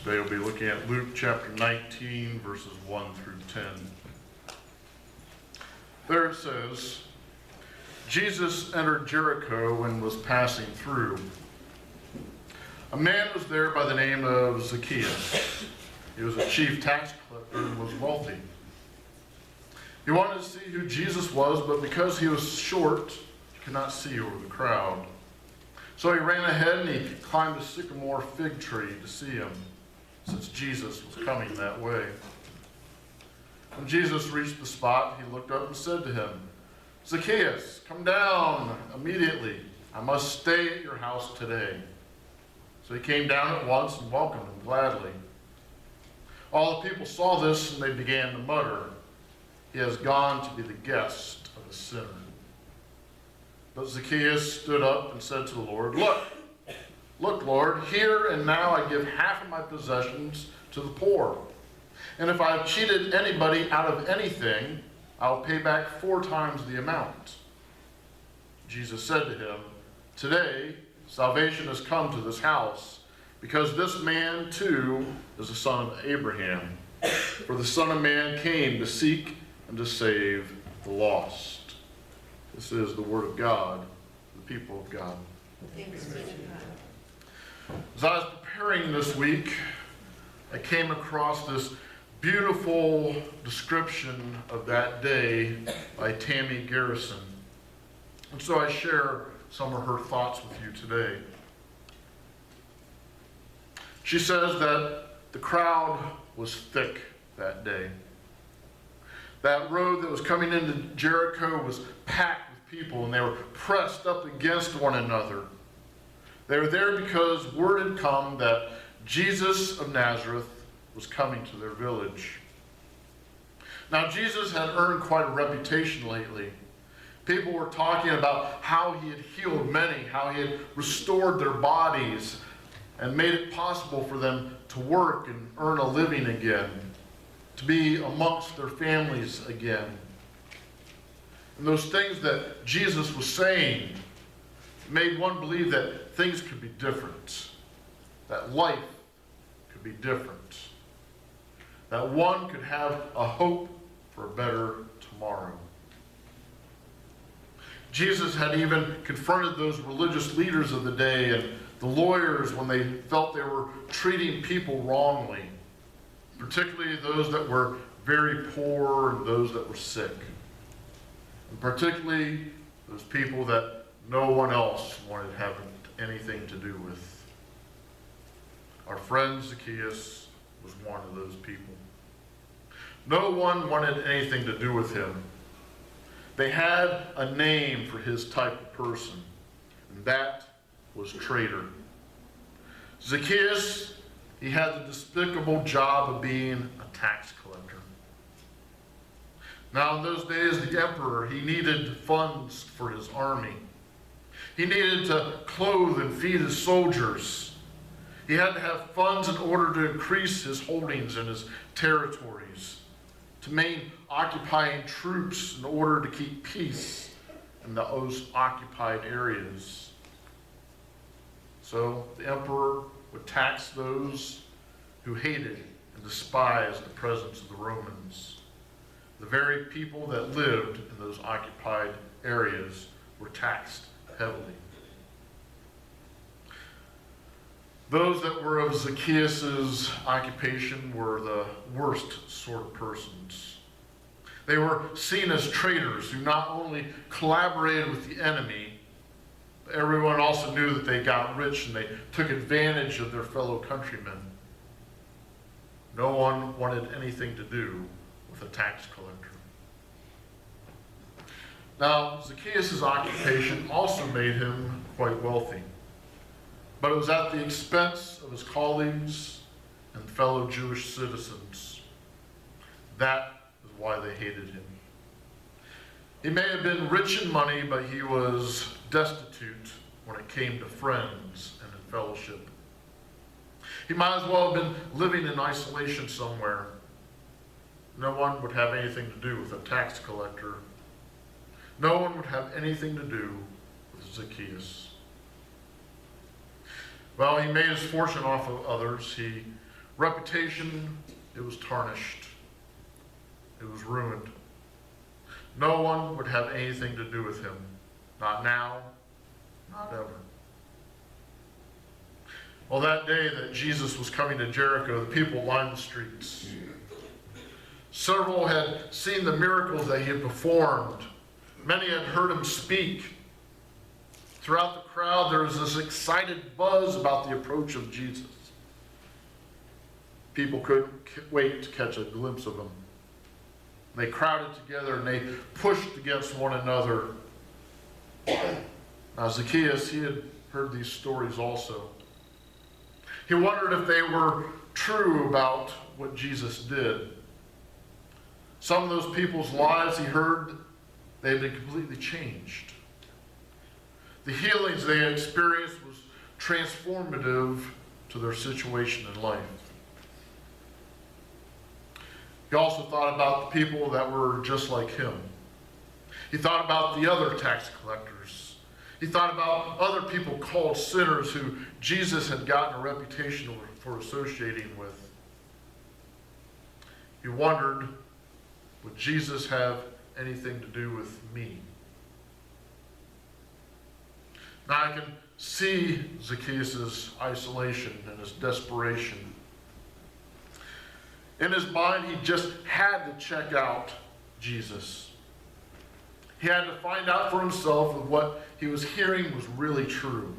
Today we'll be looking at Luke chapter 19, verses 1 through 10. There it says, Jesus entered Jericho and was passing through. A man was there by the name of Zacchaeus. He was a chief tax collector and was wealthy. He wanted to see who Jesus was, but because he was short, he could not see over the crowd. So he ran ahead and he climbed a sycamore fig tree to see him, since Jesus was coming that way. When Jesus reached the spot, he looked up and said to him, "Zacchaeus, come down immediately. I must stay at your house today." So he came down at once and welcomed him gladly. All the people saw this and they began to mutter, "He has gone to be the guest of a sinner." But Zacchaeus stood up and said to the Lord, Look, Lord, here and now I give half of my possessions to the poor. And if I have cheated anybody out of anything, I will pay back 4 times the amount." Jesus said to him, "Today salvation has come to this house, because this man too is a son of Abraham. For the Son of Man came to seek and to save the lost." This is the word of God, the people of God. Thanks be to God. As I was preparing this week, I came across this beautiful description of that day by Tammy Garrison. And so I share some of her thoughts with you today. She says that the crowd was thick that day. That road that was coming into Jericho was packed with people, and they were pressed up against one another. They were there because word had come that Jesus of Nazareth was coming to their village. Now, Jesus had earned quite a reputation lately. People were talking about how he had healed many, how he had restored their bodies and made it possible for them to work and earn a living again, to be amongst their families again. And those things that Jesus was saying made one believe that things could be different, that life could be different, that one could have a hope for a better tomorrow. Jesus had even confronted those religious leaders of the day and the lawyers when they felt they were treating people wrongly, particularly those that were very poor and those that were sick, and particularly those people that no one else wanted to have anything to do with. Our friend Zacchaeus was one of those people. No one wanted anything to do with him. They had a name for his type of person, and that was traitor. Zacchaeus, he had the despicable job of being a tax collector. Now, in those days, the emperor, he needed funds for his army. He needed to clothe and feed his soldiers. He had to have funds in order to increase his holdings in his territories, to maintain occupying troops in order to keep peace in those occupied areas. So the emperor would tax those who hated and despised the presence of the Romans. The very people that lived in those occupied areas were taxed heavily. Those that were of Zacchaeus' occupation were the worst sort of persons. They were seen as traitors who not only collaborated with the enemy, but everyone also knew that they got rich and they took advantage of their fellow countrymen. No one wanted anything to do with a tax collector. Now, Zacchaeus' occupation also made him quite wealthy, but it was at the expense of his colleagues and fellow Jewish citizens. That is why they hated him. He may have been rich in money, but he was destitute when it came to friends and in fellowship. He might as well have been living in isolation somewhere. No one would have anything to do with a tax collector. No one would have anything to do with Zacchaeus. Well, he made his fortune off of others. He Reputation, it was tarnished. It was ruined. No one would have anything to do with him. Not now, not ever. Well, that day that Jesus was coming to Jericho, the people lined the streets. Several had seen the miracles that he had performed. Many had heard him speak. Throughout the crowd, there was this excited buzz about the approach of Jesus. People couldn't wait to catch a glimpse of him. They crowded together and they pushed against one another. Now, Zacchaeus, he had heard these stories also. He wondered if they were true about what Jesus did. Some of those people's lives, he heard, they had been completely changed. The healings they had experienced was transformative to their situation in life. He also thought about the people that were just like him. He thought about the other tax collectors. He thought about other people called sinners who Jesus had gotten a reputation for associating with. He wondered, would Jesus have anything to do with me? Now I can see Zacchaeus' isolation and his desperation. In his mind, he just had to check out Jesus. He had to find out for himself if what he was hearing was really true.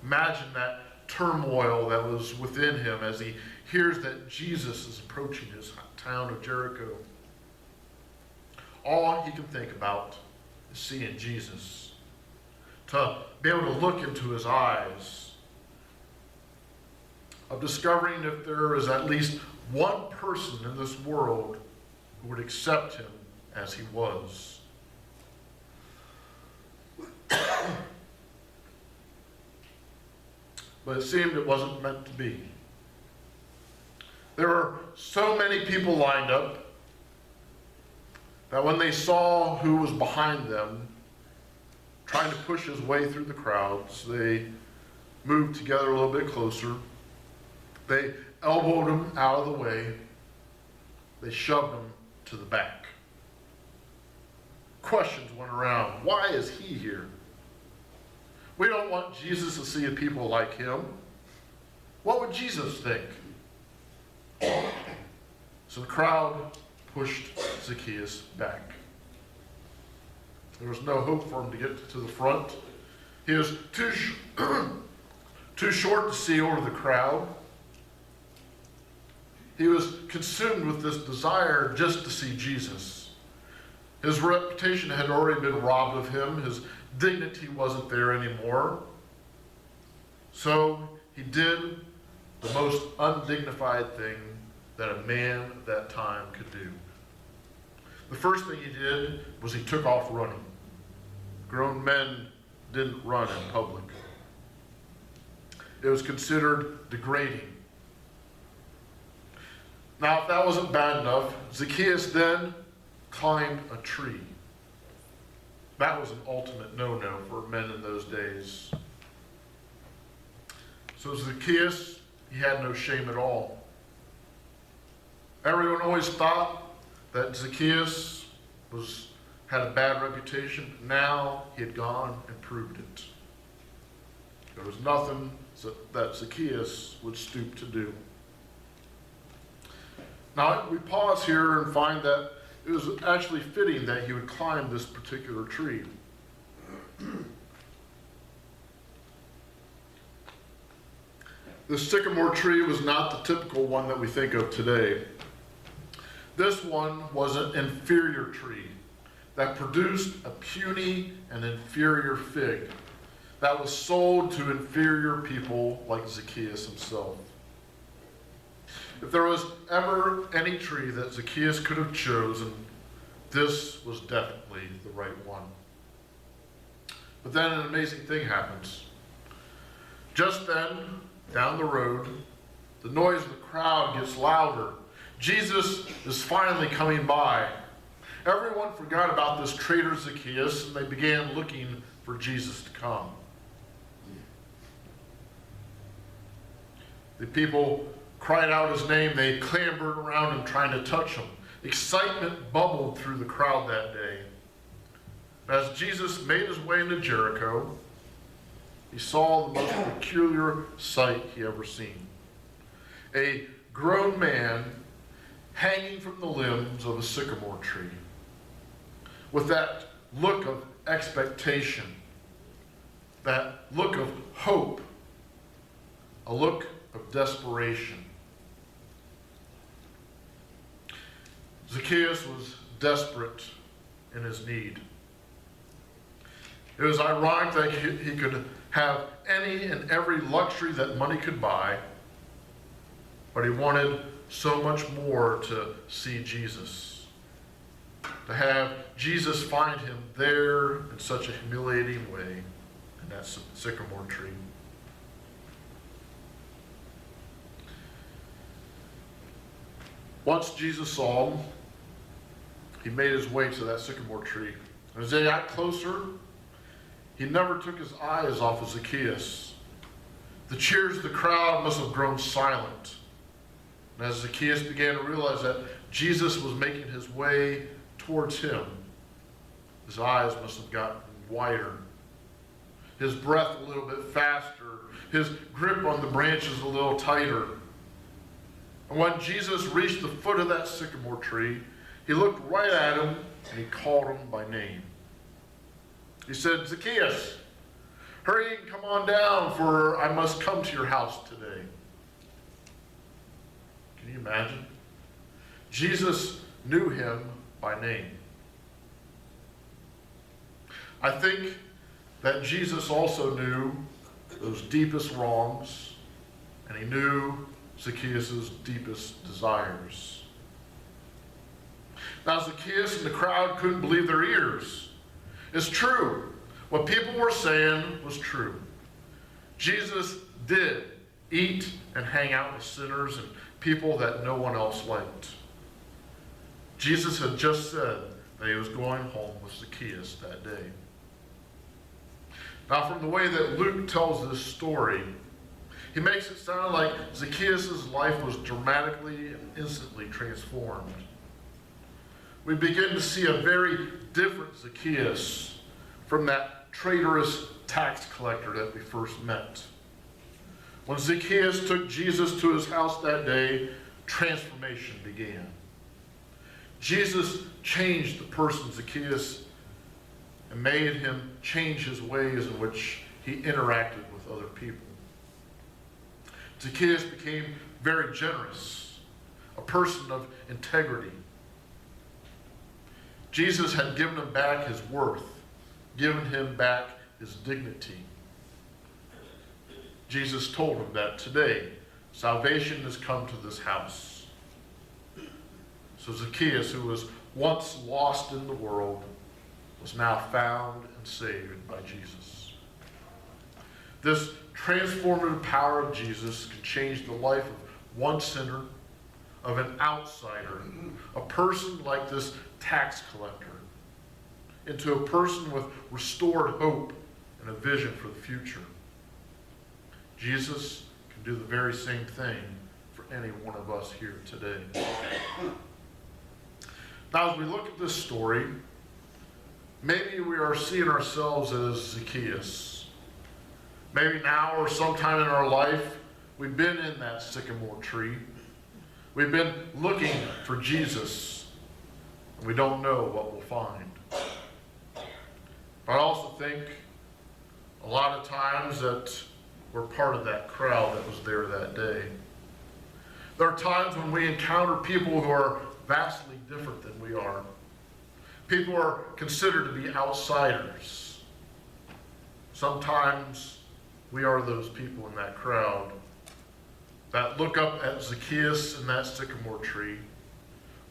Imagine that turmoil that was within him as he hears that Jesus is approaching his town of Jericho. All he can think about is seeing Jesus. To be able to look into his eyes, of discovering if there is at least one person in this world who would accept him as he was. But it seemed it wasn't meant to be. There were so many people lined up that when they saw who was behind them, trying to push his way through the crowds, they moved together a little bit closer. They elbowed him out of the way. They shoved him to the back. Questions went around. Why is he here? We don't want Jesus to see people like him. What would Jesus think? So the crowd pushed Zacchaeus back. There was no hope for him to get to the front. He was too short to see over the crowd. He was consumed with this desire just to see Jesus. His reputation had already been robbed of him. His dignity wasn't there anymore. So he did the most undignified thing that a man at that time could do. The first thing he did was he took off running. Grown men didn't run in public. It was considered degrading. Now, if that wasn't bad enough, Zacchaeus then climbed a tree. That was an ultimate no-no for men in those days. So Zacchaeus, he had no shame at all. Everyone always thought that Zacchaeus had a bad reputation. Now he had gone and proved it. There was nothing that Zacchaeus would stoop to do. Now we pause here and find that it was actually fitting that he would climb this particular tree. The sycamore tree was not the typical one that we think of today. This one was an inferior tree that produced a puny and inferior fig that was sold to inferior people like Zacchaeus himself. If there was ever any tree that Zacchaeus could have chosen, this was definitely the right one. But then an amazing thing happens. Just then, down the road, the noise of the crowd gets louder. Jesus is finally coming by. Everyone forgot about this traitor Zacchaeus, and they began looking for Jesus to come. The people cried out his name. They clambered around him trying to touch him. Excitement bubbled through the crowd that day. As Jesus made his way into Jericho, he saw the most peculiar sight he ever seen. A grown man hanging from the limbs of a sycamore tree, with that look of expectation, that look of hope, a look of desperation. Zacchaeus was desperate in his need. It was ironic that he could have any and every luxury that money could buy, but he wanted so much more to see Jesus, to have Jesus find him there in such a humiliating way in that sycamore tree. Once Jesus saw him, he made his way to that sycamore tree. As they got closer, he never took his eyes off of Zacchaeus. The cheers of the crowd must have grown silent. And as Zacchaeus began to realize that Jesus was making his way towards him, his eyes must have gotten wider, his breath a little bit faster, his grip on the branches a little tighter. And when Jesus reached the foot of that sycamore tree, he looked right at him and he called him by name. He said, "Zacchaeus, hurry and come on down, for I must come to your house today." Can you imagine? Jesus knew him by name. I think that Jesus also knew those deepest wrongs, and he knew Zacchaeus' deepest desires. Now, Zacchaeus and the crowd couldn't believe their ears. It's true. What people were saying was true. Jesus did eat and hang out with sinners and people that no one else liked. Jesus had just said that he was going home with Zacchaeus that day. Now, from the way that Luke tells this story, he makes it sound like Zacchaeus' life was dramatically and instantly transformed. We begin to see a very different Zacchaeus from that traitorous tax collector that we first met. When Zacchaeus took Jesus to his house that day, transformation began. Jesus changed the person Zacchaeus and made him change his ways in which he interacted with other people. Zacchaeus became very generous, a person of integrity. Jesus had given him back his worth, given him back his dignity. Jesus told him that today, salvation has come to this house. So Zacchaeus, who was once lost in the world, was now found and saved by Jesus. This transformative power of Jesus can change the life of one sinner, of an outsider, a person like this tax collector, into a person with restored hope and a vision for the future. Jesus can do the very same thing for any one of us here today. Now, as we look at this story, maybe we are seeing ourselves as Zacchaeus. Maybe now or sometime in our life, we've been in that sycamore tree. We've been looking for Jesus, and we don't know what we'll find. But I also think a lot of times that we're part of that crowd that was there that day. There are times when we encounter people who are vastly different than we are. People are considered to be outsiders. Sometimes we are those people in that crowd that look up at Zacchaeus in that sycamore tree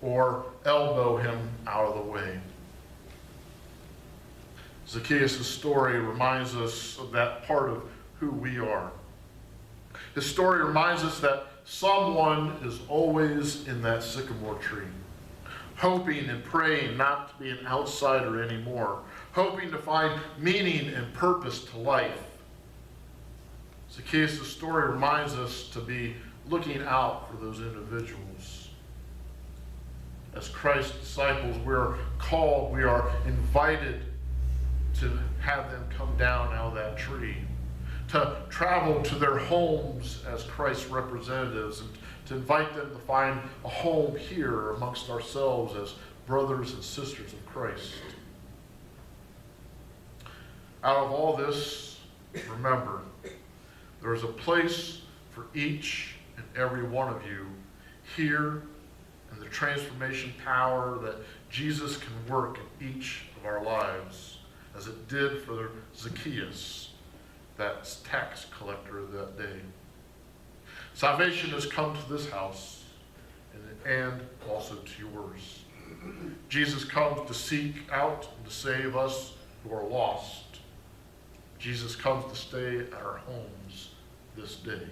or elbow him out of the way. Zacchaeus' story reminds us of that part of who we are. His story reminds us that someone is always in that sycamore tree, hoping and praying not to be an outsider anymore, hoping to find meaning and purpose to life. Zacchaeus' story reminds us to be looking out for those individuals. As Christ's disciples, we are called, we are invited to have them come down out of that tree, to travel to their homes as Christ's representatives, and to invite them to find a home here amongst ourselves as brothers and sisters of Christ. Out of all this, remember, there is a place for each and every one of you here, and the transformation power that Jesus can work in each of our lives, as it did for Zacchaeus, that tax collector that day. Salvation has come to this house and also to yours. Jesus comes to seek out and to save us who are lost. Jesus comes to stay at our homes this day.